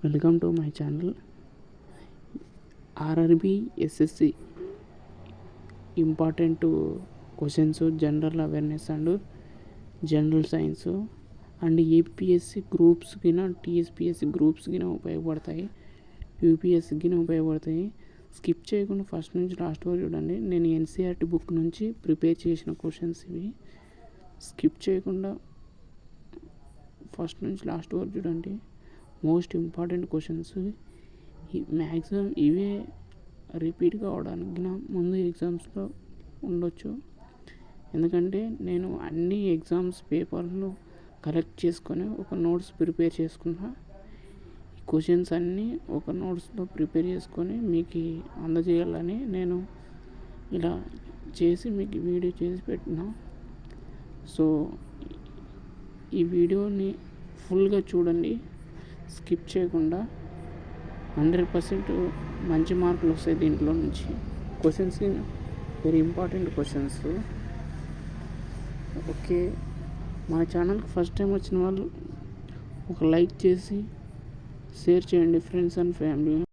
Welcome to my channel. RRB SSC important questions, general awareness and general science and APSC groups కింద TSPSC groups కింద ఉపయోగపడతాయి, UPSC కింద ఉపయోగపడతాయి. Skip చేయకుండా first నుంచి లాస్ట్ వరకు చూడండి. నేను ఎన్సీఆర్టీ బుక్ నుంచి ప్రిపేర్ చేసిన క్వశ్చన్స్ ఇవి. స్కిప్ చేయకుండా ఫస్ట్ నుంచి లాస్ట్ వరకు చూడండి. Most important questions. మ్యాక్సిమం ఇవే రిపీట్ కావడానికి ముందు ఎగ్జామ్స్లో ఉండొచ్చు. ఎందుకంటే నేను అన్ని ఎగ్జామ్స్ పేపర్లు కలెక్ట్ చేసుకొని ఒక నోట్స్ ప్రిపేర్ చేసుకున్నా. ఈ క్వశ్చన్స్ అన్నీ ఒక నోట్స్లో ప్రిపేర్ చేసుకొని మీకు అందజేయాలని నేను ఇలా చేసి మీకు వీడియో చేసి పెట్టిన. సో ఈ వీడియోని ఫుల్గా చూడండి, స్కిప్ చేయకుండా. 100% మంచి మార్కులు వస్తాయి దీంట్లో నుంచి. Questions very important questions. Okay, మా ఛానల్కి ఫస్ట్ టైం వచ్చిన వాళ్ళు ఒక లైక్ చేసి షేర్ చేయండి ఫ్రెండ్స్ అండ్ ఫ్యామిలీ.